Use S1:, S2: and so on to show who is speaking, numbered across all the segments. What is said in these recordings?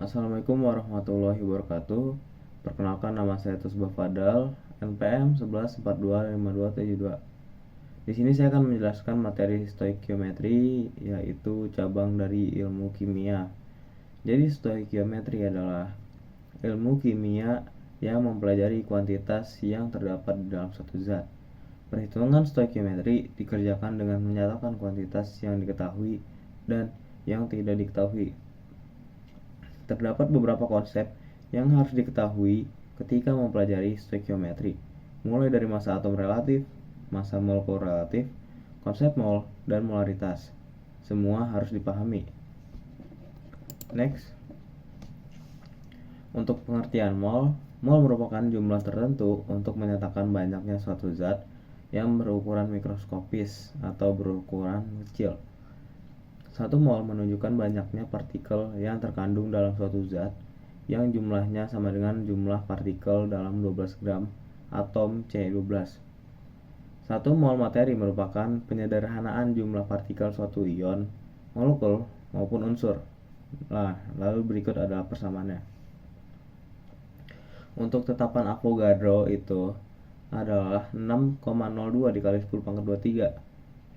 S1: Assalamualaikum warahmatullahi wabarakatuh. Perkenalkan, nama saya Tusbah Fadal, NPM 11425272. Di sini saya akan menjelaskan materi stoikiometri, yaitu cabang dari ilmu kimia. Jadi stoikiometri adalah ilmu kimia yang mempelajari kuantitas yang terdapat di dalam suatu zat. Perhitungan stoikiometri dikerjakan dengan menyatakan kuantitas yang diketahui dan yang tidak diketahui. Terdapat beberapa konsep yang harus diketahui ketika mempelajari stoikiometri, mulai dari massa atom relatif, massa molekul relatif, konsep mol, dan molaritas. Semua harus dipahami. Next. Untuk pengertian mol merupakan jumlah tertentu untuk menyatakan banyaknya suatu zat yang berukuran mikroskopis atau berukuran kecil. 1 mol menunjukkan banyaknya partikel yang terkandung dalam suatu zat yang jumlahnya sama dengan jumlah partikel dalam 12 gram atom C12. 1 mol materi merupakan penyederhanaan jumlah partikel suatu ion, molekul, maupun unsur. Lalu berikut adalah persamaannya. Untuk tetapan Avogadro itu adalah 6,02 dikali 10 pangkat 23.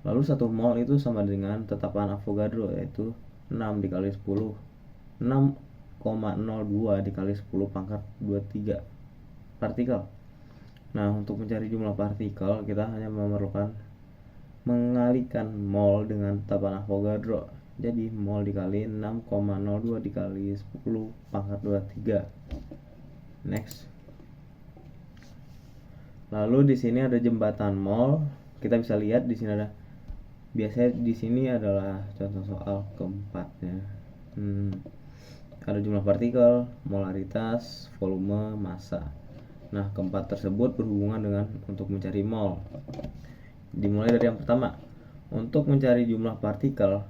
S1: Lalu 1 mol itu sama dengan tetapan Avogadro, yaitu 6 dikali 10, 6,02 dikali 10 pangkat 23 partikel. Nah, untuk mencari jumlah partikel, kita hanya memerlukan mengalikan mol dengan tetapan Avogadro. Jadi mol dikali 6,02 dikali 10 pangkat 23. Next. Lalu di sini ada jembatan mol. Kita bisa lihat di sini ada, biasanya di sini adalah contoh soal keempatnya. Ada jumlah partikel, molaritas, volume, massa. Nah, keempat tersebut berhubungan dengan untuk mencari mol. Dimulai dari yang pertama. Untuk mencari jumlah partikel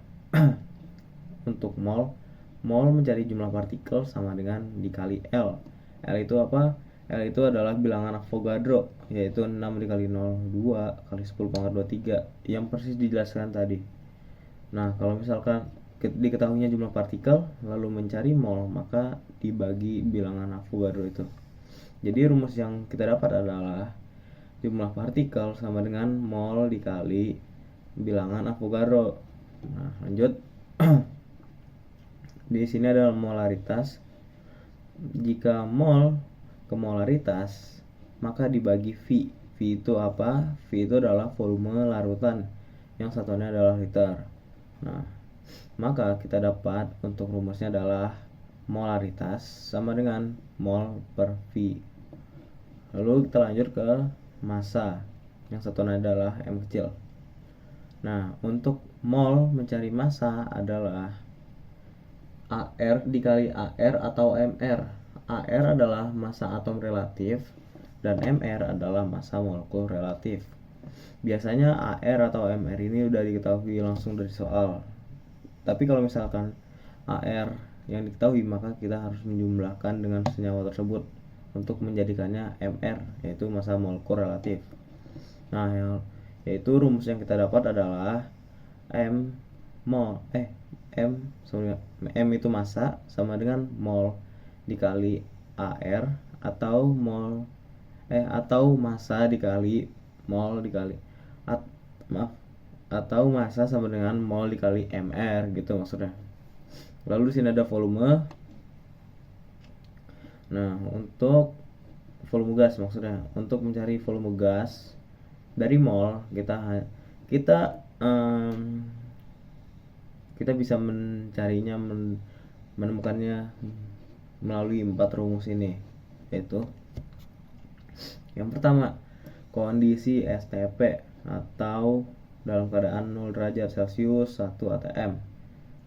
S1: untuk mol mencari jumlah partikel sama dengan dikali L. L itu apa? L itu adalah bilangan Avogadro, yaitu 6 dikali 0,2 kali 10 pangkat 23 yang persis dijelaskan tadi. Nah, kalau misalkan diketahuinya jumlah partikel lalu mencari mol, maka dibagi bilangan Avogadro itu. Jadi rumus yang kita dapat adalah jumlah partikel sama dengan mol dikali bilangan Avogadro. Nah, lanjut. Di sini adalah molaritas. Jika mol ke molaritas, maka dibagi V. V itu apa? V itu adalah volume larutan, yang satuannya adalah liter. Nah, maka kita dapat untuk rumusnya adalah molaritas sama dengan mol per V. Lalu kita lanjut ke massa, yang satuannya adalah M kecil. Nah, untuk mol mencari massa adalah AR dikali AR atau MR. AR adalah massa atom relatif dan MR adalah massa molekul relatif. Biasanya AR atau MR ini udah diketahui langsung dari soal. Tapi kalau misalkan AR yang diketahui, maka kita harus menjumlahkan dengan senyawa tersebut untuk menjadikannya MR, yaitu massa molekul relatif. Nah, yaitu rumus yang kita dapat adalah M itu massa sama dengan mol dikali AR atau massa dikali mol dikali atau massa sama dengan mol dikali MR gitu maksudnya. Lalu di sini ada volume. Nah, untuk volume gas maksudnya, untuk mencari volume gas dari mol kita bisa mencarinya, menemukannya melalui 4 rumus ini, yaitu yang pertama, kondisi STP atau dalam keadaan 0 derajat Celcius 1 atm.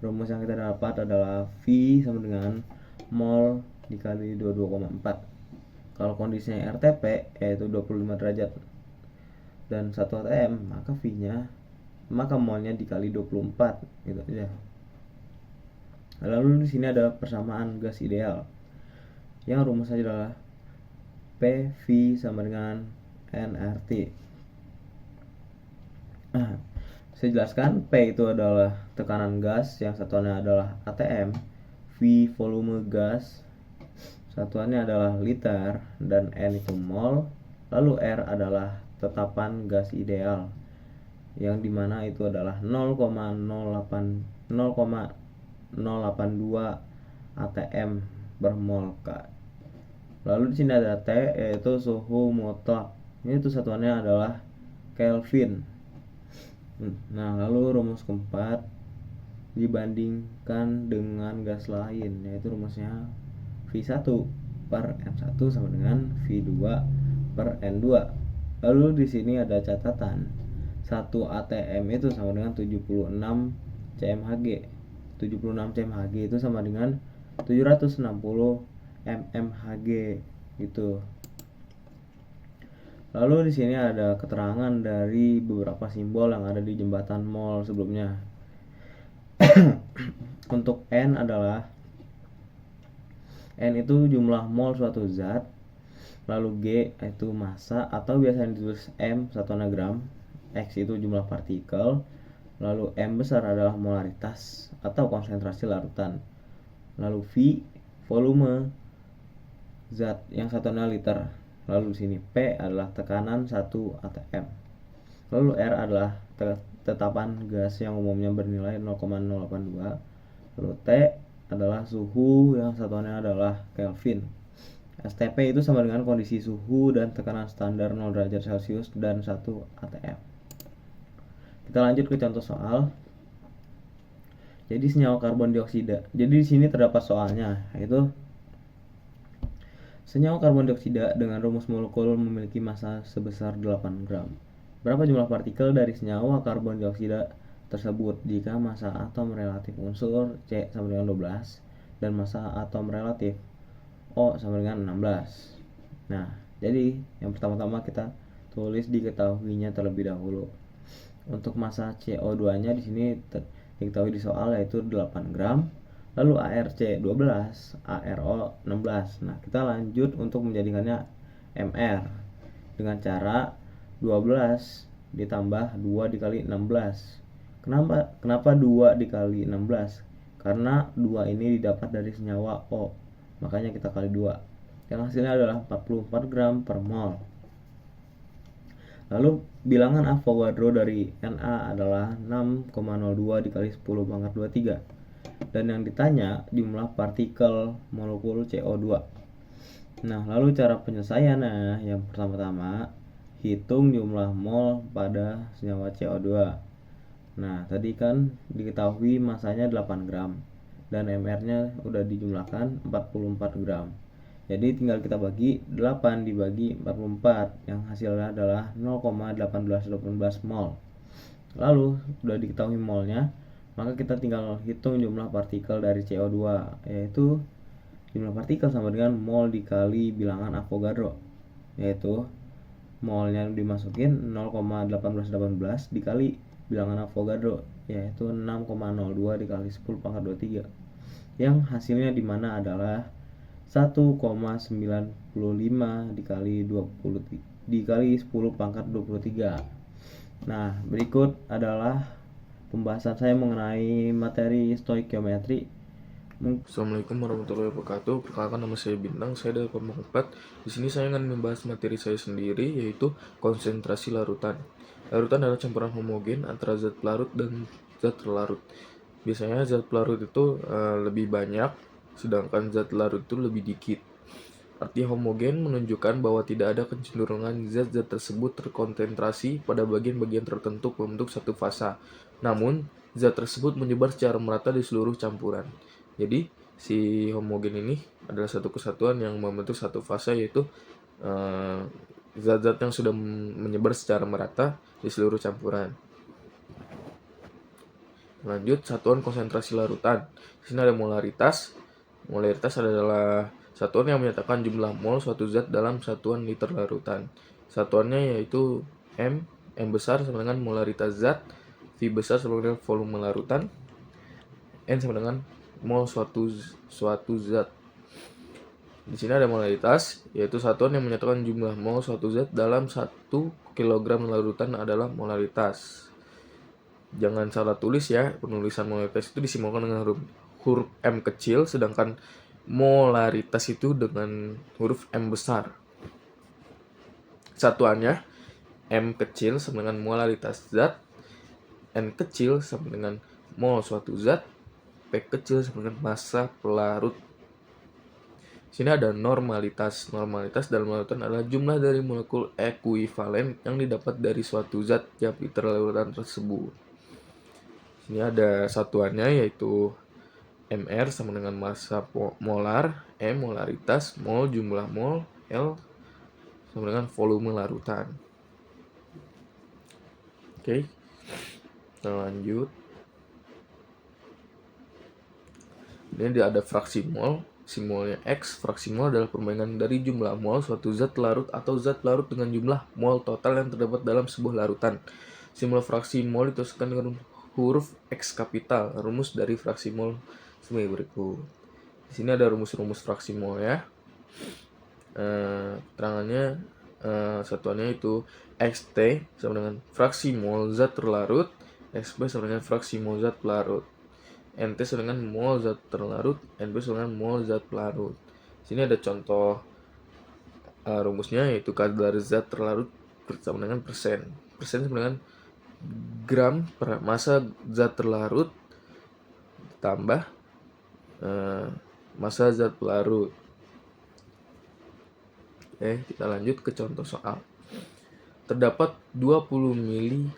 S1: Rumus yang kita dapat adalah V sama dengan mol dikali 22,4. Kalau kondisinya RTP yaitu 25 derajat dan 1 atm, maka molnya dikali 24 gitu aja. Lalu di sini ada persamaan gas ideal yang rumusnya adalah PV sama dengan nRT. Saya jelaskan, P itu adalah tekanan gas yang satuannya adalah atm, V V volume gas, satuannya adalah liter, dan N itu mol. Lalu R adalah tetapan gas ideal, yang dimana itu adalah 0,082 atm per mol K. Lalu di sini ada T, yaitu suhu mutlak. Ini tuh satuannya adalah Kelvin. Nah, lalu rumus keempat, dibandingkan dengan gas lain, yaitu rumusnya V1 per N1 sama dengan V2 per N2. Lalu di sini ada catatan, 1 ATM itu sama dengan 76 cmHg. 76 cmHg itu sama dengan 760 mmHg gitu. Lalu di sini ada keterangan dari beberapa simbol yang ada di jembatan mol sebelumnya. Untuk N adalah N itu jumlah mol suatu zat, lalu G itu massa atau biasanya ditulis M satuan gram, X itu jumlah partikel, lalu M besar adalah molaritas atau konsentrasi larutan, lalu V volume zat yang satunya liter, lalu di sini P adalah tekanan 1 atm, lalu R adalah tetapan gas yang umumnya bernilai 0,082, lalu T adalah suhu yang satuannya adalah Kelvin. STP itu sama dengan kondisi suhu dan tekanan standar 0 derajat Celcius dan 1 atm. Kita lanjut ke contoh soal. Jadi senyawa karbon dioksida. Jadi di sini terdapat soalnya, yaitu senyawa karbon dioksida dengan rumus molekul memiliki massa sebesar 8 gram. Berapa jumlah partikel dari senyawa karbon dioksida tersebut jika massa atom relatif unsur C sama dengan 12 dan massa atom relatif O sama dengan 16. Nah, jadi yang pertama-tama kita tulis diketahuinya terlebih dahulu. Untuk massa CO2-nya di sini diketahui di soal yaitu 8 gram. Lalu ARC 12, ARO 16. Nah, kita lanjut untuk menjadikannya MR dengan cara 12 ditambah 2 dikali 16. Kenapa 2 dikali 16? Karena 2 ini didapat dari senyawa O, makanya kita kali 2. Yang hasilnya adalah 44 gram per mol. Lalu bilangan Avogadro dari Na adalah 6,02 dikali 10 pangkat 23. Dan yang ditanya jumlah partikel molekul CO2. Nah, lalu cara penyelesaiannya, yang pertama-tama hitung jumlah mol pada senyawa CO2. Nah, tadi kan diketahui masanya 8 gram dan MR-nya udah dijumlahkan 44 gram. Jadi tinggal kita bagi 8 dibagi 44, yang hasilnya adalah 0,1818 mol. Lalu sudah diketahui molnya, maka kita tinggal hitung jumlah partikel dari CO2, yaitu jumlah partikel sama dengan mol dikali bilangan Avogadro, yaitu molnya dimasukin 0,1818 dikali bilangan Avogadro, yaitu 6,02 dikali 10 pangkat 23, yang hasilnya dimana adalah 1,95 dikali 10 pangkat 23. Nah, berikut adalah pembahasan saya mengenai materi stoikiometri.
S2: Assalamualaikum warahmatullahi wabarakatuh. Perkenalkan, nama saya Bintang. Saya dari kelompok 4. Di sini saya akan membahas materi saya sendiri, yaitu konsentrasi larutan. Larutan adalah campuran homogen antara zat pelarut dan zat terlarut. Biasanya zat pelarut itu lebih banyak, sedangkan zat larut itu lebih dikit. Arti homogen menunjukkan bahwa tidak ada kecenderungan zat-zat tersebut terkonsentrasi pada bagian-bagian tertentu membentuk satu fasa. Namun, zat tersebut menyebar secara merata di seluruh campuran. Jadi, si homogen ini adalah satu kesatuan yang membentuk satu fasa, yaitu zat-zat yang sudah menyebar secara merata di seluruh campuran. Lanjut, satuan konsentrasi larutan. Di sini ada molaritas. Molaritas adalah satuan yang menyatakan jumlah mol suatu zat dalam satuan liter larutan. Satuannya yaitu M besar sama dengan molaritas zat, V besar sama dengan volume larutan, N sama dengan mol suatu zat. Di sini ada molaritas, yaitu satuan yang menyatakan jumlah mol suatu zat dalam 1 kg larutan adalah molaritas. Jangan salah tulis ya, penulisan molaritas itu disimbolkan dengan huruf M kecil, sedangkan molaritas itu dengan huruf M besar. Satuannya M kecil sama dengan molaritas zat, N kecil sama dengan mol suatu zat, P kecil sama dengan massa pelarut. Sini ada normalitas. Normalitas dalam larutan adalah jumlah dari molekul ekuivalen yang didapat dari suatu zat tiap liter larutan tersebut. Sini ada satuannya yaitu Mr sama dengan massa molar, M molaritas, mol jumlah mol, L sama dengan volume larutan. Oke, kita lanjut. Ini ada fraksi mol. Simbolnya X. Fraksi mol adalah perbandingan dari jumlah mol suatu zat larut atau zat larut dengan jumlah mol total yang terdapat dalam sebuah larutan. Simbol fraksi mol dituliskan dengan huruf X kapital. Rumus dari fraksi mol sebagai berikut. Di sini ada rumus-rumus fraksi mol ya. Keterangannya satuannya itu XT sama dengan fraksi mol zat terlarut, XB sama dengan fraksi mol zat pelarut. NT sama dengan mol zat terlarut, NB sama dengan mol zat pelarut. Sini ada contoh rumusnya yaitu kadar zat terlarut sama dengan persen. Persen sama dengan gram per massa zat terlarut tambah massa zat pelarut. Oke, kita lanjut ke contoh soal. Terdapat 20 ml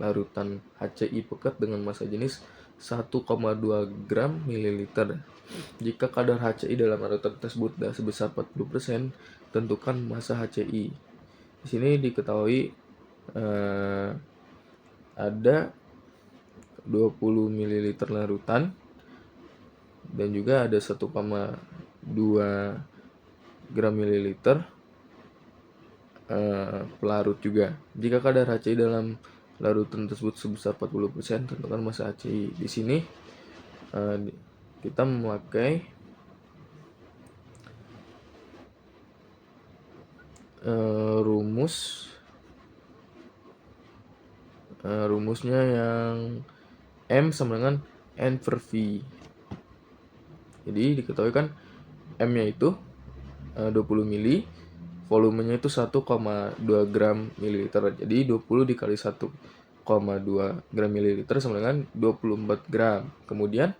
S2: larutan HCI pekat dengan massa jenis 1,2 gram mililiter. Jika kadar HCI dalam larutan tersebut sebesar 40%, tentukan massa HCI. Di sini diketahui ada 20 ml larutan dan juga ada 1,2 gram mililiter pelarut juga. Jika kadar HCI dalam larutan tersebut sebesar 40%, tentukan massa HCI. Di sini kita memakai rumusnya yang M sama dengan N per V. Jadi diketahui kan M-nya itu 20 mili, volumenya itu 1,2 gram mililiter. Jadi 20 dikali 1,2 gram mililiter sama dengan 24 gram. Kemudian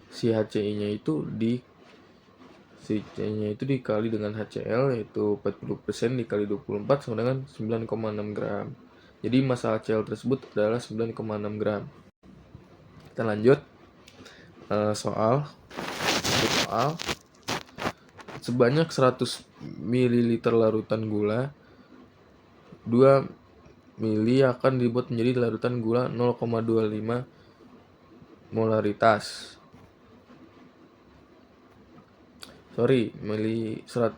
S2: si HCI-nya itu dikali dengan HCl yaitu 40% dikali 24 sama dengan 9,6 gram. Jadi massa HCl tersebut adalah 9,6 gram. Kita lanjut soal. Sebanyak 100 ml larutan gula 2 mili akan dibuat menjadi larutan gula 0,25 molaritas.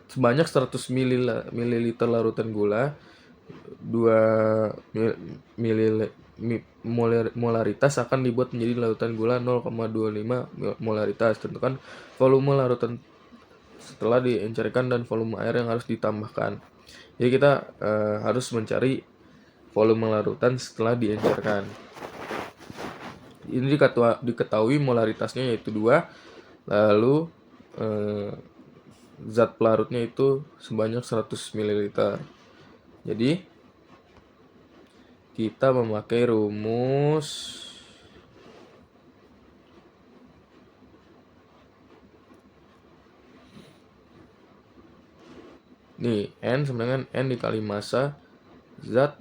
S2: Sebanyak 100 ml larutan gula 2 molaritas akan dibuat menjadi larutan gula 0,25 molaritas. Tentukan volume larutan setelah diencerkan dan volume air yang harus ditambahkan. Jadi kita harus mencari volume larutan setelah diencerkan. Ini diketahui molaritasnya yaitu 2, lalu zat pelarutnya itu sebanyak 100 ml. Jadi kita memakai rumus nih, N sama dengan N dikali massa zat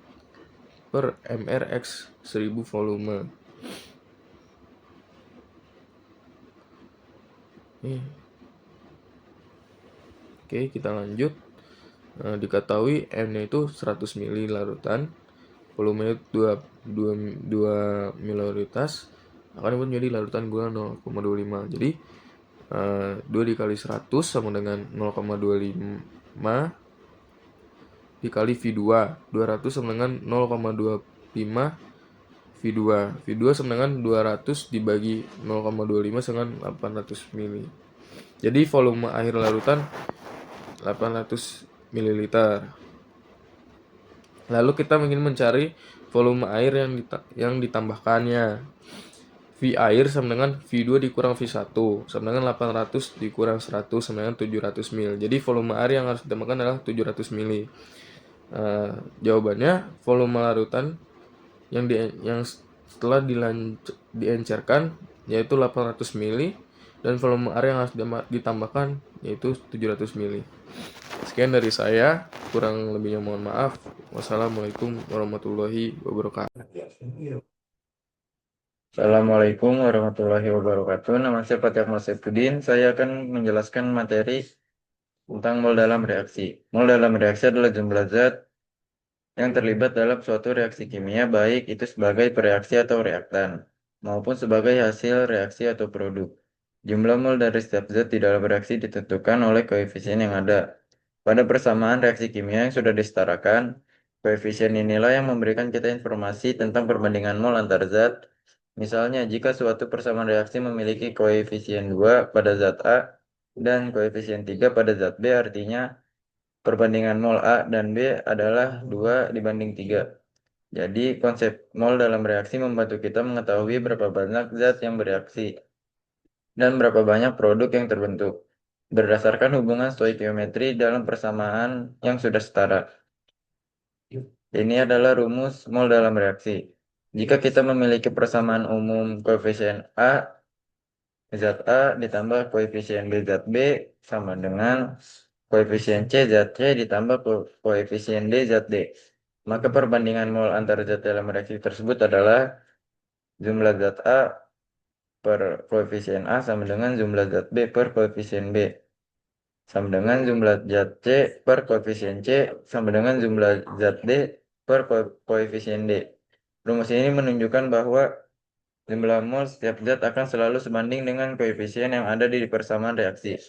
S2: per mR x 1000 volume. Oke, kita lanjut. Diketahui M-nya itu 100 ml larutan, volumenya 2 mililiter akan dibuat menjadi larutan gula 0,25. Jadi 2 dikali 100 sama dengan 0,25 dikali V2. 200 sama dengan 0,25 V2. V2 sama dengan 200 dibagi 0,25 sama dengan 800 ml. Jadi volume air larutan 800 ml. Lalu kita ingin mencari volume air yang ditambahkannya. V air sama dengan V2 dikurang V1 sama dengan 800 dikurang 100 sama dengan 700 mil. Jadi volume air yang harus ditambahkan adalah 700 mili. Jawabannya volume larutan yang setelah diencerkan yaitu 800 mili dan volume air yang harus ditambahkan yaitu 700 mili. Sekian dari saya, kurang lebihnya mohon maaf. Wassalamualaikum warahmatullahi wabarakatuh.
S3: Assalamualaikum warahmatullahi wabarakatuh. Nama saya Fatihah Saifuddin. Saya akan menjelaskan materi tentang mol dalam reaksi. Mol dalam reaksi adalah jumlah zat yang terlibat dalam suatu reaksi kimia, baik itu sebagai pereaksi atau reaktan, maupun sebagai hasil reaksi atau produk. Jumlah mol dari setiap zat di dalam reaksi ditentukan oleh koefisien yang ada. Pada persamaan reaksi kimia yang sudah disetarakan, koefisien inilah yang memberikan kita informasi tentang perbandingan mol antar zat. Misalnya, jika suatu persamaan reaksi memiliki koefisien 2 pada zat A dan koefisien 3 pada zat B, artinya perbandingan mol A dan B adalah 2 dibanding 3. Jadi, konsep mol dalam reaksi membantu kita mengetahui berapa banyak zat yang bereaksi dan berapa banyak produk yang terbentuk berdasarkan hubungan stoikiometri dalam persamaan yang sudah setara. Ini adalah rumus mol dalam reaksi. Jika kita memiliki persamaan umum koefisien A, zat A ditambah koefisien B zat B sama dengan koefisien C zat C ditambah koefisien D zat D. Maka perbandingan mol antara zat dalam reaksi tersebut adalah jumlah zat A per koefisien A sama dengan jumlah zat B per koefisien B. Sama dengan jumlah zat C per koefisien C sama dengan jumlah zat D per koefisien D. Rumus ini menunjukkan bahwa jumlah mol setiap zat akan selalu sebanding dengan koefisien yang ada di persamaan reaksi.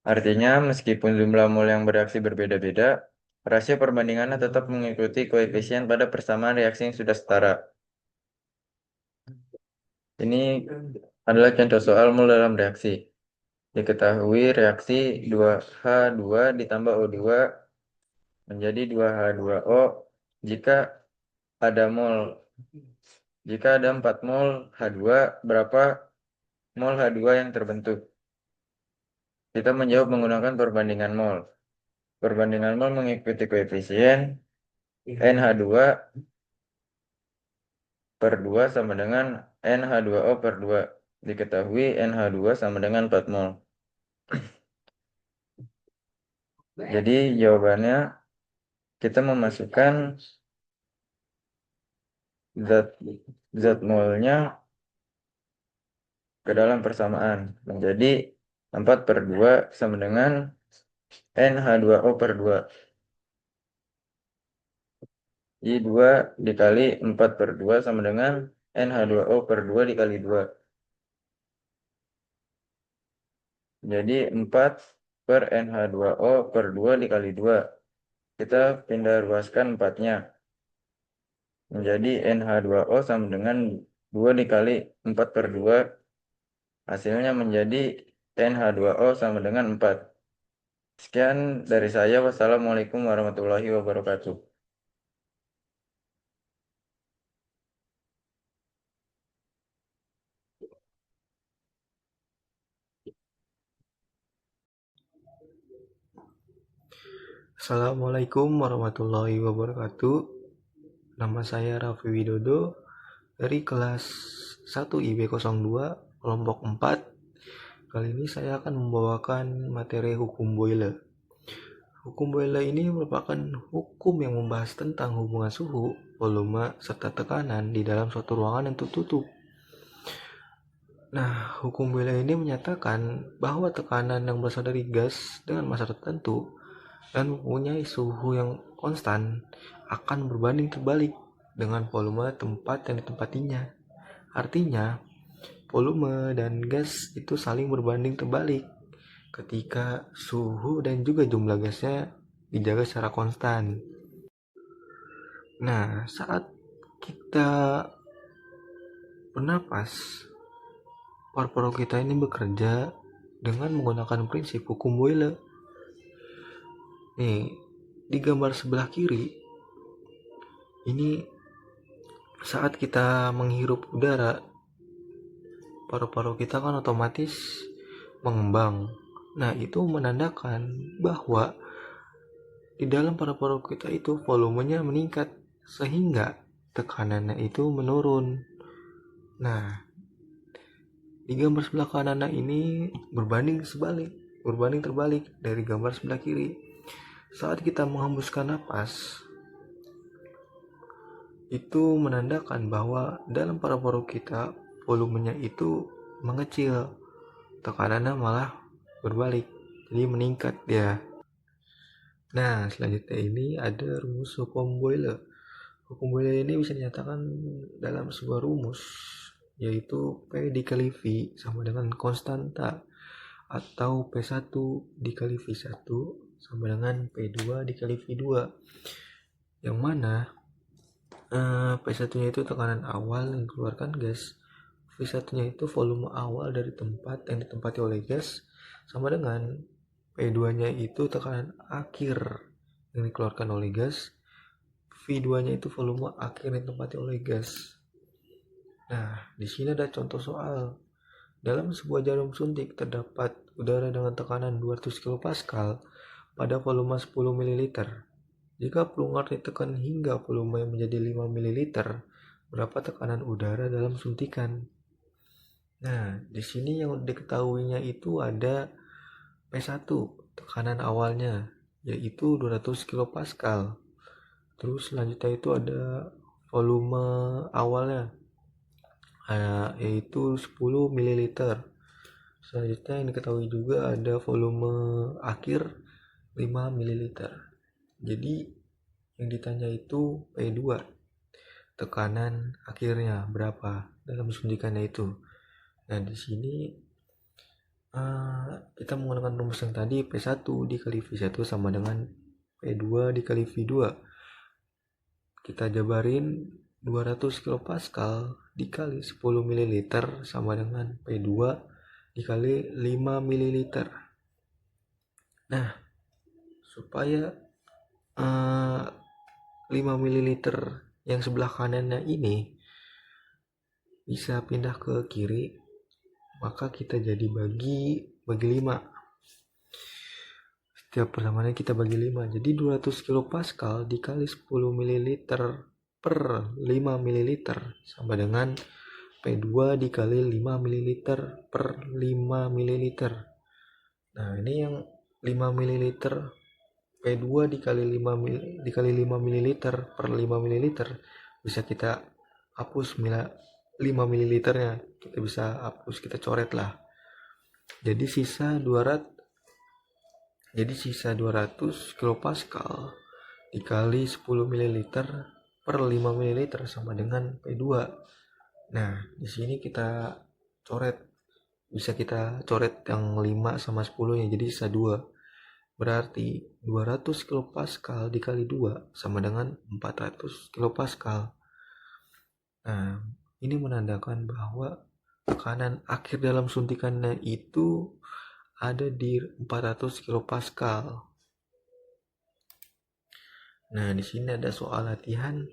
S3: Artinya, meskipun jumlah mol yang bereaksi berbeda-beda, rasio perbandingannya tetap mengikuti koefisien pada persamaan reaksi yang sudah setara. Ini adalah contoh soal mol dalam reaksi. Diketahui reaksi 2H2 ditambah O2 menjadi 2H2O jika ada 4 mol H2, berapa mol H2 yang terbentuk? Kita menjawab menggunakan perbandingan mol. Perbandingan mol mengikuti koefisien NH2 per 2 sama dengan NH2O per 2. Diketahui NH2 sama dengan 4 mol. Jadi jawabannya kita memasukkan zat molnya ke dalam persamaan menjadi 4 per 2 sama dengan NH2O per 2. Jadi 2 dikali 4 per 2 sama dengan NH2O per 2 dikali 2. Jadi 4 per NH2O per 2 dikali 2. Kita pindah ruaskan 4-nya. Menjadi NH2O sama dengan 2 dikali 4 per 2. Hasilnya menjadi NH2O sama dengan 4. Sekian dari saya. Wassalamualaikum warahmatullahi wabarakatuh.
S4: Assalamualaikum warahmatullahi wabarakatuh. Nama saya Raffi Widodo dari kelas 1 IB02 kelompok 4. Kali ini saya akan membawakan materi hukum Boyle. Hukum Boyle ini merupakan hukum yang membahas tentang hubungan suhu, volume, serta tekanan di dalam suatu ruangan yang tertutup. Nah, hukum Boyle ini menyatakan bahwa tekanan yang berasal dari gas dengan massa tertentu dan mempunyai suhu yang konstan akan berbanding terbalik dengan volume tempat yang ditempatinya. Artinya, volume dan gas itu saling berbanding terbalik ketika suhu dan juga jumlah gasnya dijaga secara konstan. Nah, saat kita bernapas, paru-paru kita ini bekerja dengan menggunakan prinsip hukum Boyle. Nih, di gambar sebelah kiri, ini saat kita menghirup udara paru-paru kita kan otomatis mengembang. Nah, itu menandakan bahwa di dalam paru-paru kita itu volumenya meningkat sehingga tekanannya itu menurun. Nah, di gambar sebelah kanan ini berbanding terbalik dari gambar sebelah kiri. Saat kita menghembuskan napas, itu menandakan bahwa dalam paru-paru kita volumenya itu mengecil, tekanannya malah berbalik, jadi meningkat dia. Nah, selanjutnya ini ada rumus hukum Boyle. Hukum Boyle ini bisa dinyatakan dalam sebuah rumus, yaitu P dikali V sama dengan konstanta, atau P1 dikali V1 sama dengan P2 dikali V2, yang mana P1 nya itu tekanan awal yang dikeluarkan gas, V1 nya itu volume awal dari tempat yang ditempati oleh gas, sama dengan P2 nya itu tekanan akhir yang dikeluarkan oleh gas, V2 nya itu volume akhir yang ditempati oleh gas. Nah, di sini ada contoh soal. Dalam sebuah jarum suntik terdapat udara dengan tekanan 200 kPa pada volume 10 ml. Jika pelungar ditekan hingga volume menjadi 5 ml, berapa tekanan udara dalam suntikan? Nah, di sini yang diketahuinya itu ada P1, tekanan awalnya, yaitu 200 kPa. Terus selanjutnya itu ada volume awalnya, yaitu 10 ml. Selanjutnya yang diketahui juga ada volume akhir 5 ml. Jadi yang ditanya itu P2, tekanan akhirnya berapa dalam suntikannya itu. Nah, di sini kita menggunakan rumus yang tadi, P1 dikali V1 sama dengan P2 dikali V2. Kita jabarin 200 kPa dikali 10 ml sama dengan P2 dikali 5 ml. Nah, supaya 5 ml yang sebelah kanannya ini bisa pindah ke kiri, maka kita jadi bagi 5. Setiap persamaannya kita bagi 5. Jadi 200 kPa dikali 10 ml per 5 ml sama dengan P2 dikali 5 ml per 5 ml. Nah, ini yang 5 ml, P2 dikali 5 ml per 5 ml bisa kita hapus 5 ml nya, kita bisa hapus, kita coret lah. Jadi sisa 200 kPa dikali 10 ml per 5 ml sama dengan P2. Nah, di sini kita coret, bisa kita coret yang 5 sama 10 nya, jadi sisa 2. Berarti 200 kPa dikali 2 sama dengan 400 kPa. Nah, ini menandakan bahwa tekanan akhir dalam suntikannya itu ada di 400 kPa. Nah, di sini ada soal latihan.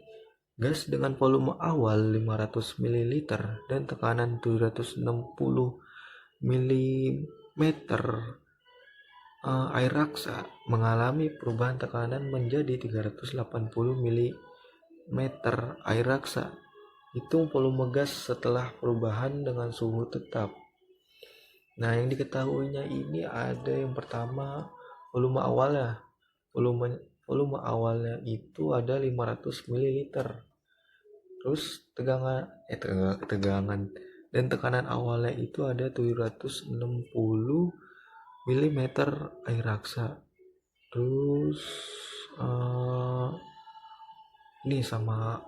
S4: Gas dengan volume awal 500 ml dan tekanan 760 mm air raksa mengalami perubahan tekanan menjadi 380 mm air raksa. Hitung volume gas setelah perubahan dengan suhu tetap. Nah, yang diketahuinya ini ada yang pertama volume awalnya. Volume awalnya itu ada 500 ml. Terus tegangan dan tekanan awalnya itu ada 760 mm air raksa. Terus ini sama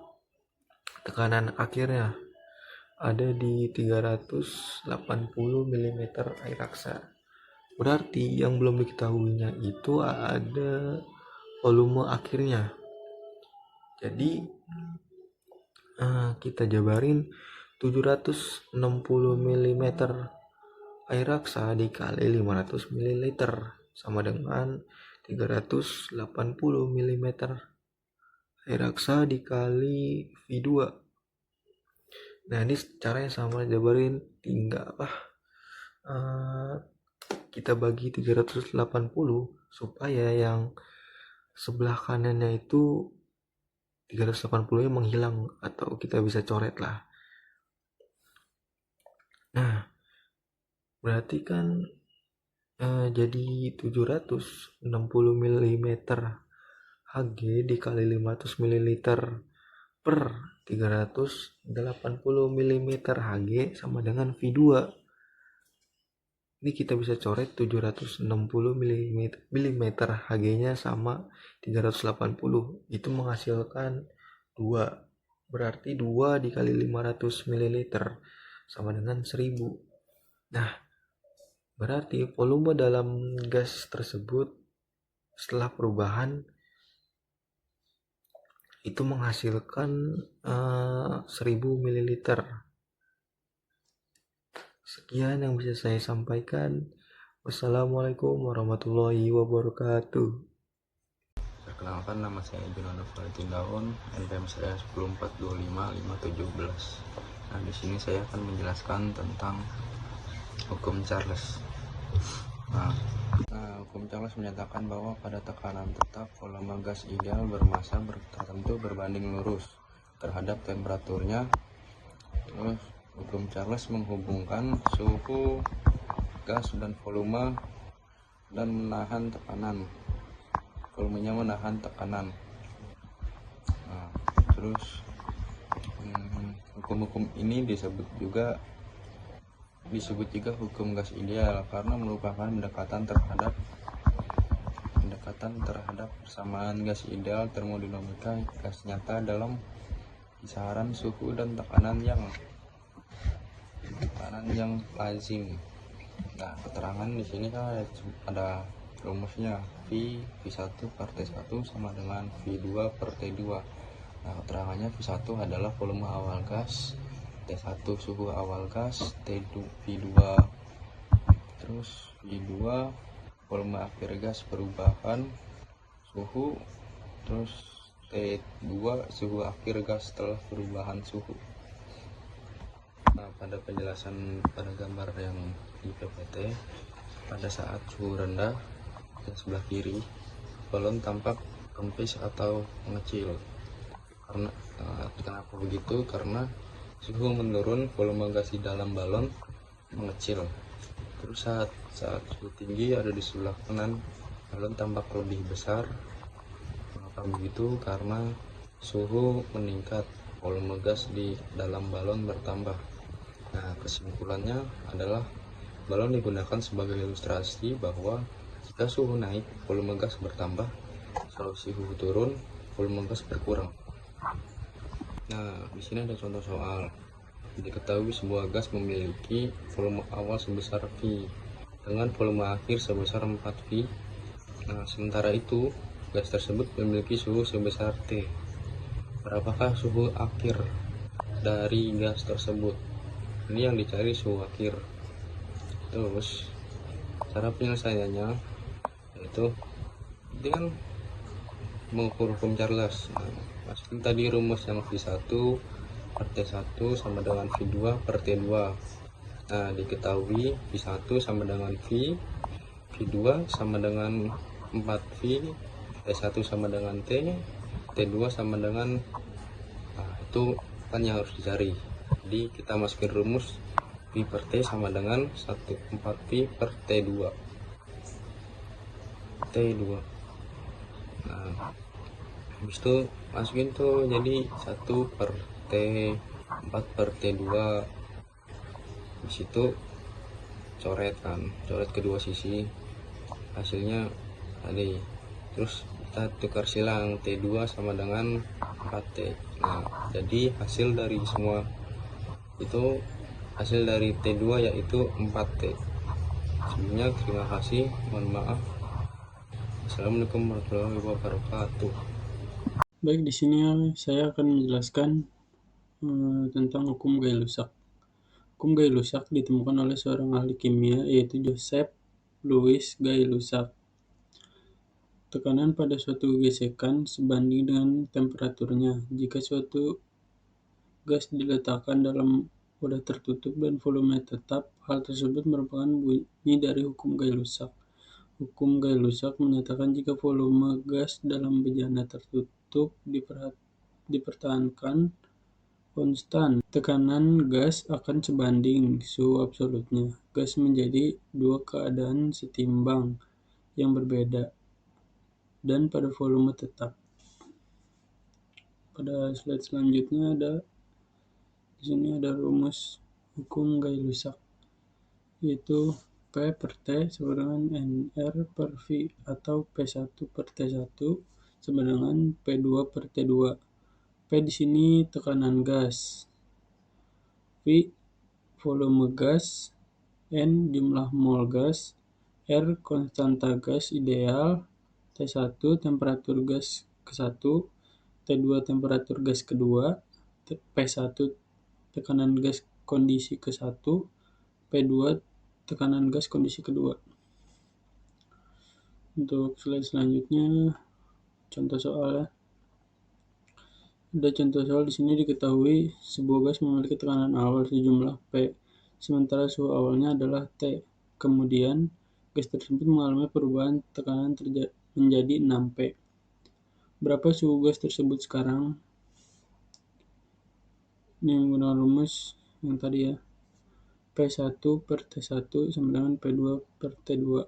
S4: tekanan akhirnya ada di 380 mm air raksa. Berarti yang belum diketahuinya itu ada volume akhirnya. Jadi kita jabarin 760 mm air raksa dikali 500 ml sama dengan 380 mm air raksa dikali V2. Nah, ini caranya sama, jabarin tinggal kita bagi 380 supaya yang sebelah kanannya itu 380 nya menghilang atau kita bisa coret lah. Nah, berarti kan jadi 760 mm Hg dikali 500 ml per 380 mm Hg sama dengan V2. Ini kita bisa coret 760 mm Hg nya sama 380, itu menghasilkan 2, berarti 2 dikali 500 ml sama dengan 1000. Nah, berarti volume dalam gas tersebut setelah perubahan itu menghasilkan 1000 ml. Sekian yang bisa saya sampaikan. Wassalamualaikum warahmatullahi wabarakatuh.
S5: Perkenalkan, nama saya Junando Valentin Daun, NPM saya 104255711. Nah, di sini saya akan menjelaskan tentang hukum Charles. Nah, hukum Charles menyatakan bahwa pada tekanan tetap volume gas ideal bermassa tertentu berbanding lurus terhadap temperaturnya. Terus hukum Charles menghubungkan suhu gas dan volume dan menahan tekanan. Volumenya menahan tekanan. Nah, terus hukum-hukum ini disebut juga hukum gas ideal karena merupakan pendekatan terhadap persamaan gas ideal termodinamika gas nyata dalam kisaran suhu dan tekanan yang lazim. Nah, keterangan di sini kan ada rumusnya V1 per T1 sama dengan V2 per T2. Nah, keterangannya V1 adalah volume awal gas, T1 suhu awal gas, V2 terus V2 volume akhir gas perubahan suhu, terus T2 suhu akhir gas setelah perubahan suhu. Nah, pada penjelasan pada gambar yang di PPT, pada saat suhu rendah yang sebelah kiri, balon tampak kempis atau mengecil. Kenapa begitu? Karena suhu menurun, volume gas di dalam balon mengecil. Terus saat suhu tinggi ada di sebelah kanan, balon tampak lebih besar. Kenapa begitu? Karena suhu meningkat, volume gas di dalam balon bertambah. Nah, kesimpulannya adalah balon digunakan sebagai ilustrasi bahwa jika suhu naik, volume gas bertambah. Kalau suhu turun, volume gas berkurang. Nah, di sini ada contoh soal. Diketahui sebuah gas memiliki volume awal sebesar V dengan volume akhir sebesar 4V. Nah, sementara itu, gas tersebut memiliki suhu sebesar T. Berapakah suhu akhir dari gas tersebut? Ini yang dicari, suhu akhir. Terus cara penyelesaiannya yaitu dengan mengukur hukum Charles. Nah, masukin tadi rumus yang V1 per T1 sama dengan V2 per T2. Nah, diketahui V1 sama dengan V, V2 sama dengan 4V, T1 sama dengan T, T2 sama dengan, nah, itu kan yang harus dicari. Jadi kita masukin rumus V per T sama dengan 4V per T2. Nah, habis itu masukin tuh jadi 1 per T, 4 per T2. Habis itu coret kedua sisi, hasilnya tadi. Terus kita tukar silang, T2 sama dengan 4T. Nah, jadi hasil dari semua itu, hasil dari T2 yaitu 4T. Sebelumnya terima kasih, mohon maaf. Assalamualaikum warahmatullahi wabarakatuh.
S6: Baik, di sini saya akan menjelaskan tentang hukum Gay-Lussac. Hukum Gay-Lussac ditemukan oleh seorang ahli kimia yaitu Joseph Louis Gay-Lussac. Tekanan pada suatu gesekan sebanding dengan temperaturnya. Jika suatu gas diletakkan dalam wadah tertutup, dan volume tetap. Hal tersebut merupakan bunyi dari hukum Gay-Lussac. Hukum Gay-Lussac menyatakan jika volume gas dalam bejana tertutup dipertahankan konstan, tekanan gas akan sebanding suhu absolutnya. Gas menjadi dua keadaan setimbang yang berbeda dan pada volume tetap. Pada slide selanjutnya di sini ada rumus hukum Gay-Lussac, yaitu P per T sama dengan NR per V atau P1 per T1 sama dengan P2 per T2. P di sini tekanan gas, V volume gas, N jumlah mol gas, R konstanta gas ideal, T1 temperatur gas ke-1, T2 temperatur gas kedua, P1 tekanan gas kondisi ke-1, P2 tekanan gas kondisi kedua. Untuk slide selanjutnya contoh soal ya. Ada contoh soal di sini diketahui sebuah gas memiliki tekanan awal sejumlah P, sementara suhu awalnya adalah T. Kemudian gas tersebut mengalami perubahan tekanan menjadi 6P. Berapa suhu gas tersebut sekarang? Ini menggunakan rumus yang tadi ya. P1 per T1 sama dengan P2 per T2.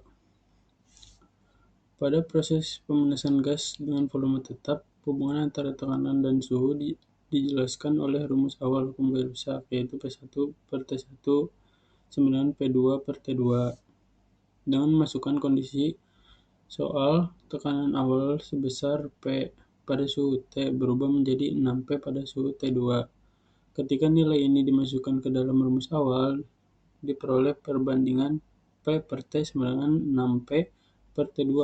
S6: Pada proses pemanasan gas dengan volume tetap, hubungan antara tekanan dan suhu dijelaskan oleh rumus awal hukum Gay-Lussac, yaitu P1 per T1 sama dengan P2 per T2. Dengan memasukkan kondisi soal, tekanan awal sebesar P pada suhu T berubah menjadi 6P pada suhu T2. Ketika nilai ini dimasukkan ke dalam rumus awal, diperoleh perbandingan P per T sama dengan 6P per T2.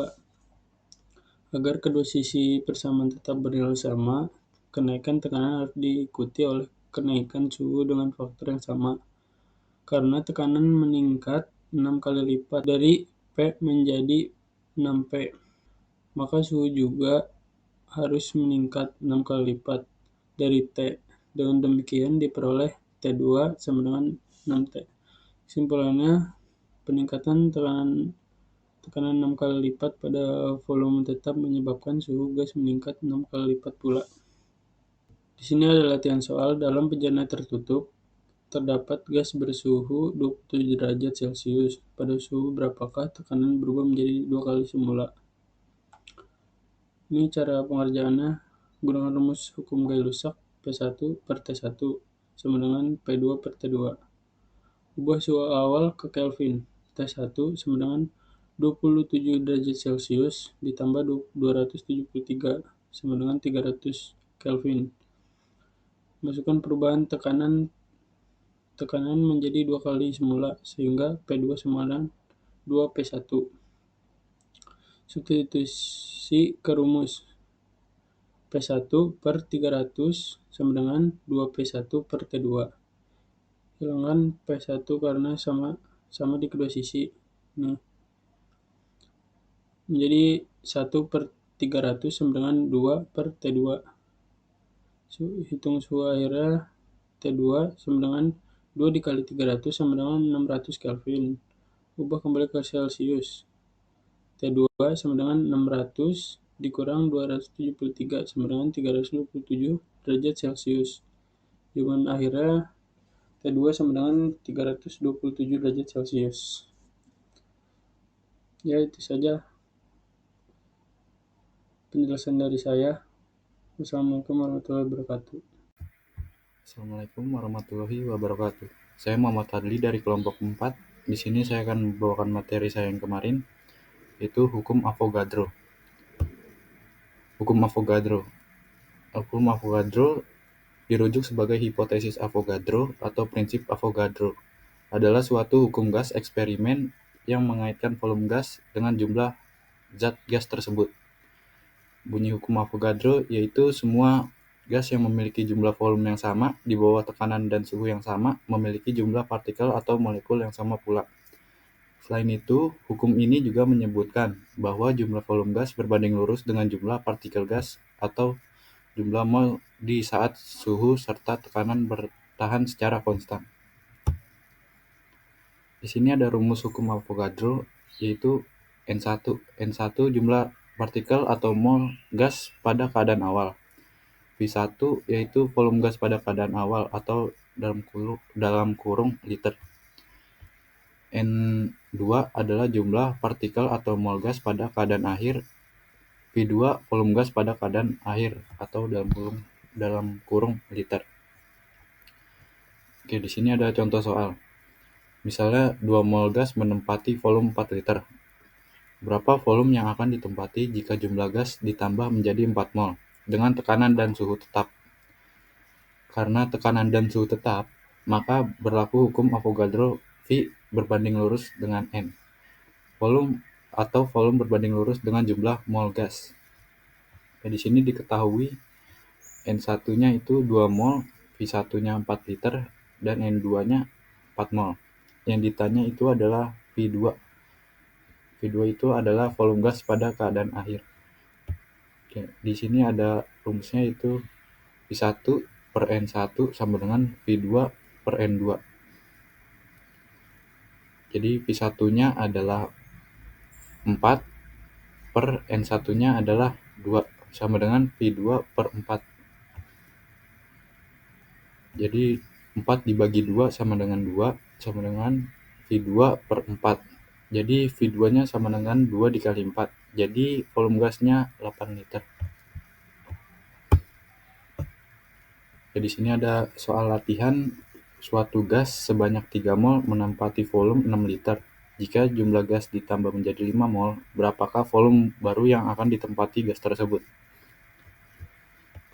S6: Agar kedua sisi persamaan tetap bernilai sama, kenaikan tekanan harus diikuti oleh kenaikan suhu dengan faktor yang sama. Karena tekanan meningkat 6 kali lipat dari P menjadi 6P, maka suhu juga harus meningkat 6 kali lipat dari T. Dengan demikian diperoleh T2 sama dengan 6T. Kesimpulannya, peningkatan tekanan 6 kali lipat pada volume tetap menyebabkan suhu gas meningkat 6 kali lipat pula. Di sini ada latihan soal. Dalam bejana tertutup, terdapat gas bersuhu 27 derajat Celcius. Pada suhu berapakah tekanan berubah menjadi 2 kali semula? Ini cara pengerjaannya. Gunakan rumus hukum Gay-Lussac, P1 per T1 sama dengan P2 per T2. Ubah suhu awal ke Kelvin. T1 sama dengan 27 derajat Celcius ditambah 273 sama dengan 300 Kelvin. Masukkan perubahan tekanan menjadi 2 kali semula sehingga P2 sama dengan 2P1. Substitusi ke rumus. P1 per 300 sama dengan 2P1 per T2. Hilangkan P1 karena sama di kedua sisi. Nih. Menjadi 1 per 300 sama dengan 2 per T2. Hitung suhu akhirnya T2 sama dengan 2 dikali 300 sama dengan 600 Kelvin. Ubah kembali ke Celcius. T2 sama dengan 600 dikurang 273 sama dengan 327 derajat Celcius. Jawaban akhirnya T2 sama dengan 327 derajat Celcius. Ya, itu saja penjelasan dari saya. Wassalamualaikum warahmatullahi wabarakatuh.
S5: Assalamualaikum warahmatullahi wabarakatuh. Saya Muhammad Fadli dari kelompok 4. Di sini saya akan membawakan materi saya yang kemarin, yaitu hukum Avogadro. Hukum Avogadro. Hukum Avogadro dirujuk sebagai hipotesis Avogadro atau prinsip Avogadro. Adalah suatu hukum gas eksperimen yang mengaitkan volume gas dengan jumlah zat gas tersebut. Bunyi hukum Avogadro yaitu semua gas yang memiliki jumlah volume yang sama di bawah tekanan dan suhu yang sama memiliki jumlah partikel atau molekul yang sama pula. Selain itu, hukum ini juga menyebutkan bahwa jumlah volume gas berbanding lurus dengan jumlah partikel gas atau jumlah mol di saat suhu serta tekanan bertahan secara konstan. Di sini ada rumus hukum Avogadro, yaitu N1. N1 jumlah partikel atau mol gas pada keadaan awal. V1 yaitu volume gas pada keadaan awal atau dalam kurung liter. N2 adalah jumlah partikel atau mol gas pada keadaan akhir. V2 volume gas pada keadaan akhir atau dalam kurung liter. Oke, di sini ada contoh soal. Misalnya 2 mol gas menempati volume 4 liter. Berapa volume yang akan ditempati jika jumlah gas ditambah menjadi 4 mol dengan tekanan dan suhu tetap? Karena tekanan dan suhu tetap, maka berlaku hukum Avogadro V berbanding lurus dengan N. Volume berbanding lurus dengan jumlah mol gas. Nah, di sini diketahui N1-nya itu 2 mol, V1-nya 4 liter, dan N2-nya 4 mol. Yang ditanya itu adalah V2. V2 itu adalah volume gas pada keadaan akhir. Oke, di sini ada rumusnya itu V1 per N1 sama dengan V2 per N2. Jadi V1-nya adalah 4 per N1-nya adalah 2 sama dengan V2 per 4. Jadi 4 dibagi 2 sama dengan 2 sama dengan V2 per 4. Jadi V2-nya sama dengan 2 dikali 4. Jadi volume gasnya 8 liter. Jadi di sini ada soal latihan. Suatu gas sebanyak 3 mol menempati volume 6 liter. Jika jumlah gas ditambah menjadi 5 mol, berapakah volume baru yang akan ditempati gas tersebut?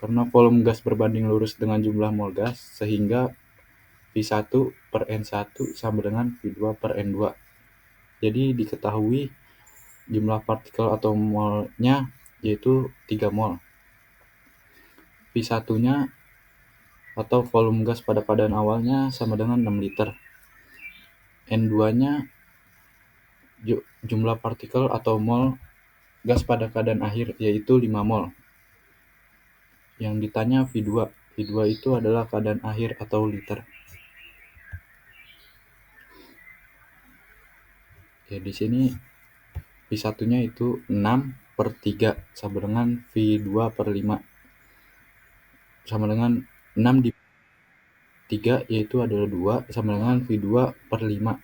S5: Karena volume gas berbanding lurus dengan jumlah mol gas, sehingga V1 per N1 sama dengan V2 per N2. Jadi diketahui jumlah partikel atau molnya yaitu 3 mol. V1-nya atau volume gas pada keadaan awalnya sama dengan 6 liter. N2-nya jumlah partikel atau mol gas pada keadaan akhir yaitu 5 mol. Yang ditanya V2. V2 itu adalah keadaan akhir atau liter. Oke, di sini V1-nya itu 6 per 3 sama dengan V2 per 5. Sama dengan 6 di 3 yaitu adalah 2 sama dengan V2 per 5.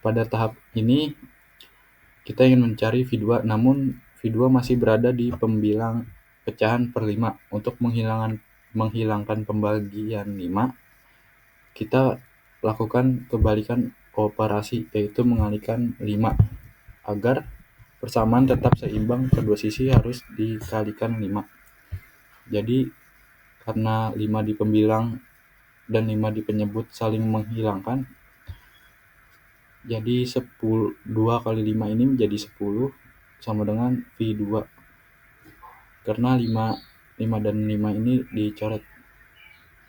S5: Pada tahap ini kita ingin mencari V2, namun V2 masih berada di pembilang pecahan per 5. Untuk menghilangkan pembagian 5, kita lakukan kebalikan operasi, yaitu mengalihkan 5. Agar persamaan tetap seimbang, kedua sisi harus dikalikan 5. Jadi karena 5 di pembilang dan 5 di penyebut saling menghilangkan, jadi 2 kali 5 ini menjadi 10 sama dengan V2. Karena 5 dan 5 ini dicoret.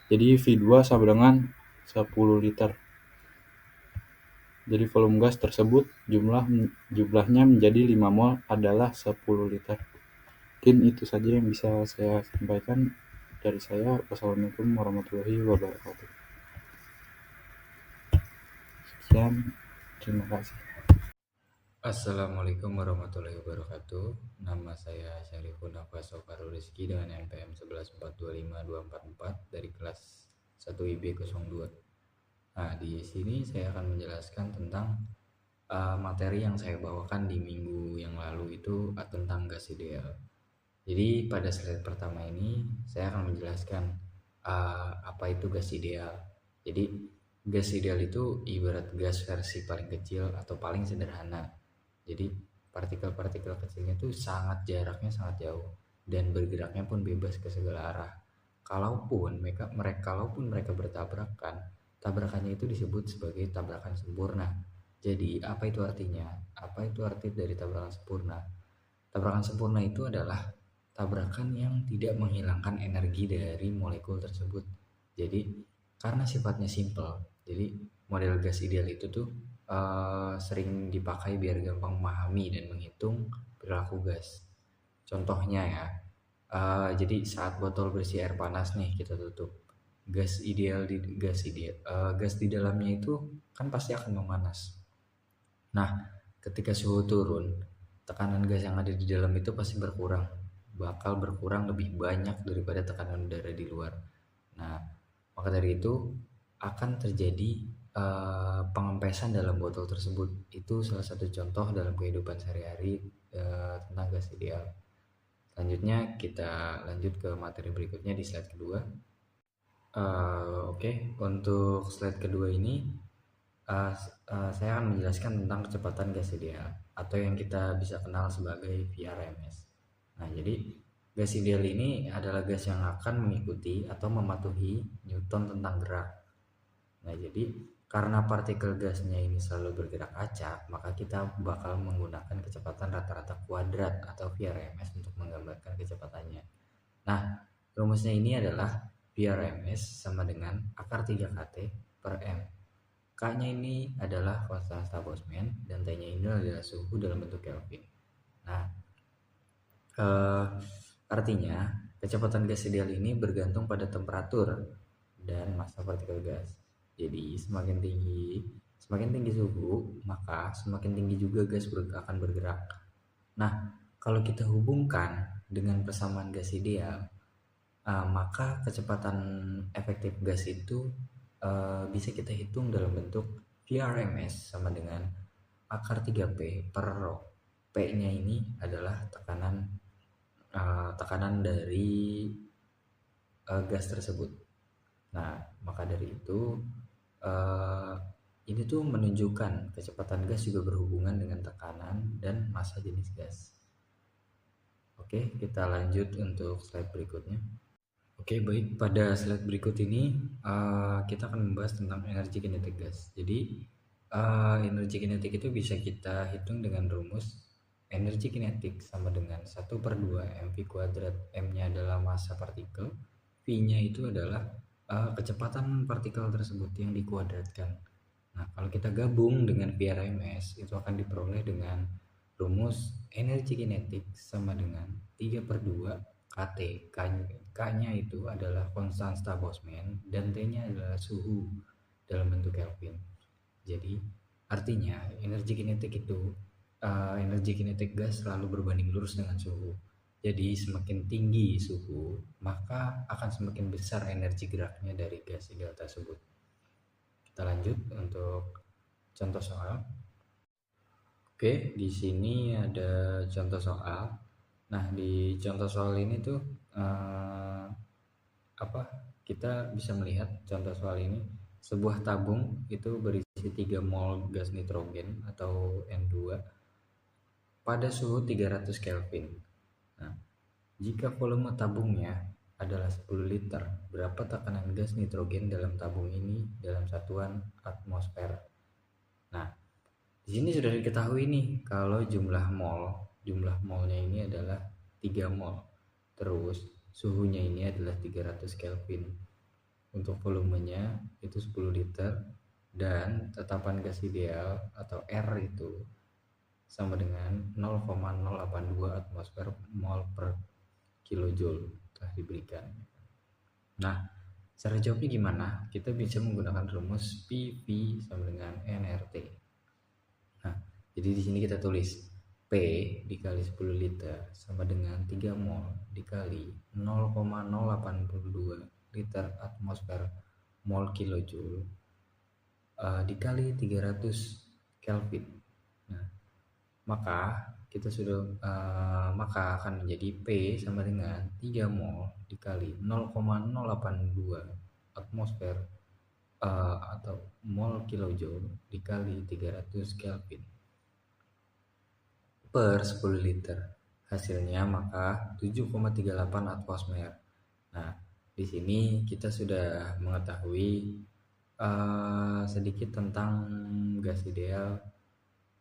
S5: Jadi V2 sama dengan 10 liter. Jadi volume gas tersebut jumlahnya menjadi 5 mol adalah 10 liter. Mungkin itu saja yang bisa saya sampaikan dari saya. Wassalamualaikum warahmatullahi wabarakatuh. Sekian, terima kasih.
S7: Assalamualaikum warahmatullahi wabarakatuh. Nama saya Syarifun Nafas Sofarul Rizky dengan NPM 1142524 dari kelas 1 IB 02. Nah, di sini saya akan menjelaskan tentang materi yang saya bawakan di minggu yang lalu itu tentang gas ideal. Jadi pada slide pertama ini saya akan menjelaskan apa itu gas ideal. Jadi gas ideal itu ibarat gas versi paling kecil atau paling sederhana. Jadi partikel-partikel kecilnya itu jaraknya sangat jauh dan bergeraknya pun bebas ke segala arah. Kalaupun mereka bertabrakan, tabrakannya itu disebut sebagai tabrakan sempurna. Jadi apa itu artinya? Apa itu arti dari tabrakan sempurna? Tabrakan sempurna itu adalah tabrakan yang tidak menghilangkan energi dari molekul tersebut. Jadi karena sifatnya simple, jadi model gas ideal itu tuh sering dipakai biar gampang memahami dan menghitung perilaku gas. Contohnya ya, jadi saat botol berisi air panas nih kita tutup. gas di dalamnya itu kan pasti akan memanas. Nah, ketika suhu turun, tekanan gas yang ada di dalam itu pasti bakal berkurang lebih banyak daripada tekanan udara di luar. Nah, maka dari itu akan terjadi pengempesan dalam botol tersebut. Itu salah satu contoh dalam kehidupan sehari-hari tentang gas ideal. Selanjutnya kita lanjut ke materi berikutnya di slide kedua. Oke, untuk slide kedua ini saya akan menjelaskan tentang kecepatan gas ideal atau yang kita bisa kenal sebagai VRMS. Nah, jadi gas ideal ini adalah gas yang akan mengikuti atau mematuhi Newton tentang gerak. Nah, jadi karena partikel gasnya ini selalu bergerak acak, maka kita bakal menggunakan kecepatan rata-rata kuadrat atau VRMS untuk menggambarkan kecepatannya. Nah, rumusnya ini adalah VRMS sama dengan akar 3kT per M. K-nya ini adalah konstanta Boltzmann dan T-nya ini adalah suhu dalam bentuk Kelvin. Nah, artinya kecepatan gas ideal ini bergantung pada temperatur dan massa partikel gas. Jadi semakin tinggi suhu, maka semakin tinggi juga gas akan bergerak. Nah, kalau kita hubungkan dengan persamaan gas ideal, maka kecepatan efektif gas itu bisa kita hitung dalam bentuk VRMS sama dengan akar 3P per rho. P-nya ini adalah tekanan dari gas tersebut. Nah, maka dari itu ini tuh menunjukkan kecepatan gas juga berhubungan dengan tekanan dan massa jenis gas. Oke, kita lanjut untuk slide berikutnya. Oke, baik, pada slide berikut ini kita akan membahas tentang energi kinetik gas. Jadi energi kinetik itu bisa kita hitung dengan rumus energi kinetik sama dengan 1/2 mv kuadrat. M-nya adalah massa partikel, V-nya itu adalah kecepatan partikel tersebut yang dikuadratkan. Nah, kalau kita gabung dengan VRMS itu akan diperoleh dengan rumus energi kinetik sama dengan 3/2 KT. K-nya itu adalah konstanta Boltzmann dan T-nya adalah suhu dalam bentuk Kelvin. Jadi artinya energi kinetik gas selalu berbanding lurus dengan suhu. Jadi semakin tinggi suhu, maka akan semakin besar energi geraknya dari gas ideal tersebut. Kita lanjut untuk contoh soal. Oke, di sini ada contoh soal. Nah, di contoh soal ini tuh kita bisa melihat contoh soal ini sebuah tabung itu berisi 3 mol gas nitrogen atau N2 pada suhu 300 Kelvin. Nah, jika volume tabungnya adalah 10 liter, berapa tekanan gas nitrogen dalam tabung ini dalam satuan atmosfer? Nah, di sini sudah diketahui nih kalau jumlah molnya ini adalah 3 mol. Terus suhunya ini adalah 300 Kelvin. Untuk volumenya itu 10 liter dan tetapan gas ideal atau R itu sama dengan 0,082 atmosfer mol per kilojoule telah diberikan. Nah, cara jawabnya gimana? Kita bisa menggunakan rumus PV sama dengan nRT. Nah, jadi di sini kita tulis P dikali 10 liter sama dengan 3 mol dikali 0,082 liter atmosfer mol kilojoule dikali 300 Kelvin. Nah, maka akan menjadi P sama dengan 3 mol dikali 0,082 atmosfer atau mol kilojoule dikali 300 Kelvin per 10 liter. Hasilnya maka 7,38 atmosfer. Nah, di sini kita sudah mengetahui sedikit tentang gas ideal.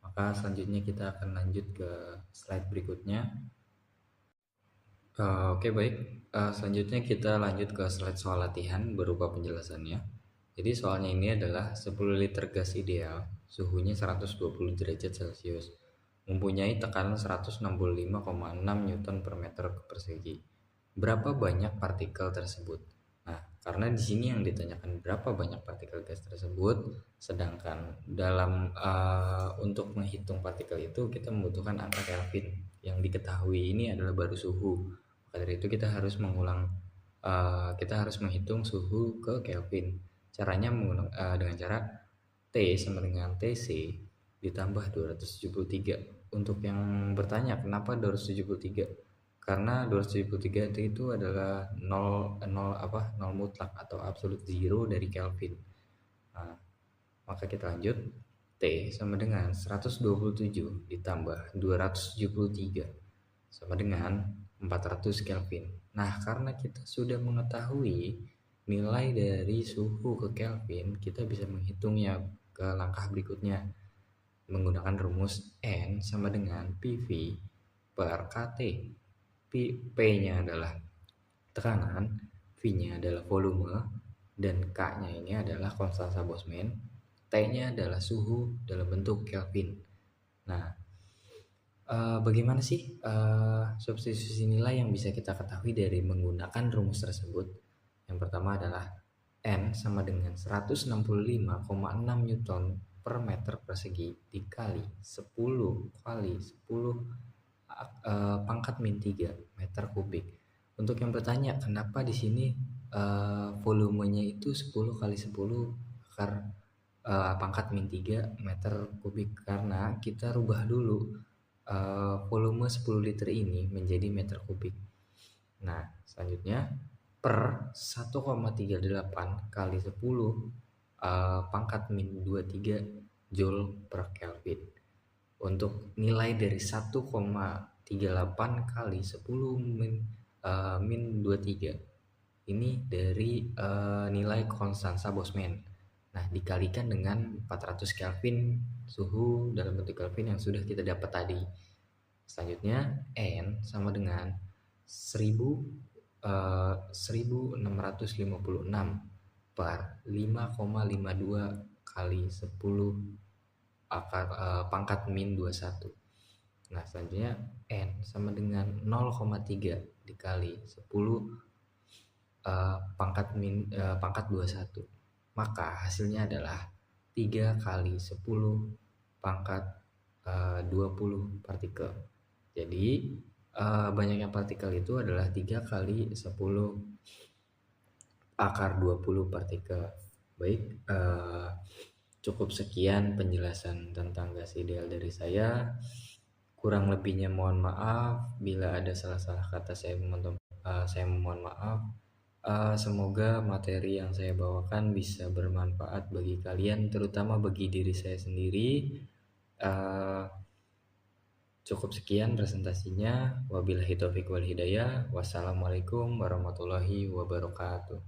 S7: Maka selanjutnya kita akan lanjut ke slide berikutnya. Oke, baik. Selanjutnya kita lanjut ke slide soal latihan berupa penjelasannya. Jadi soalnya ini adalah 10 liter gas ideal, suhunya 120 derajat Celcius, mempunyai tekanan 165,6 Newton per meter persegi. Berapa banyak partikel tersebut? Nah, karena di sini yang ditanyakan berapa banyak partikel gas tersebut, sedangkan dalam untuk menghitung partikel itu kita membutuhkan angka Kelvin yang diketahui ini adalah baru suhu. Maka dari itu kita harus menghitung suhu ke Kelvin. Caranya dengan cara T sama dengan TC ditambah 273. Untuk yang bertanya kenapa 273? Karena 273 itu adalah 0 mutlak atau absolute zero dari Kelvin. Nah, maka kita lanjut. T sama dengan 127 ditambah 273 sama dengan 400 Kelvin. Nah, karena kita sudah mengetahui nilai dari suhu ke Kelvin, kita bisa menghitungnya ke langkah berikutnya menggunakan rumus N sama dengan PV per KT. P-nya adalah tekanan, V-nya adalah volume, dan K-nya ini adalah konstanta Boltzmann, T-nya adalah suhu dalam bentuk Kelvin. Nah, bagaimana sih substitusi nilai yang bisa kita ketahui dari menggunakan rumus tersebut? Yang pertama adalah N sama dengan 165,6 Newton per meter persegi dikali 10 kali 10 pangkat min 3 meter kubik. Untuk yang bertanya kenapa di sini volumenya itu 10 kali 10 akar pangkat min 3 meter kubik, karena kita rubah dulu volume 10 liter ini menjadi meter kubik. Nah, selanjutnya per 1,38 kali 10 pangkat min 23 Joule per Kelvin. Untuk nilai dari 1,38 kali 10 min 23 ini dari nilai konstanta Boltzmann. Nah, dikalikan dengan 400 Kelvin suhu dalam bentuk Kelvin yang sudah kita dapat tadi. Selanjutnya N sama dengan 1656 per 5,52 kali 10 pangkat min 21. Nah, selanjutnya N sama dengan 0,3 dikali 10 pangkat 21. Maka hasilnya adalah 3 kali 10 pangkat 20 partikel. Jadi banyaknya partikel itu adalah 3 kali 10 akar 20 partikel. Baik, cukup sekian penjelasan tentang gas ideal dari saya. Kurang lebihnya mohon maaf. Bila ada salah-salah kata saya mohon maaf. Semoga materi yang saya bawakan bisa bermanfaat bagi kalian, terutama bagi diri saya sendiri. Cukup sekian presentasinya. Wabillahi taufiq wal hidayah. Wassalamualaikum warahmatullahi wabarakatuh.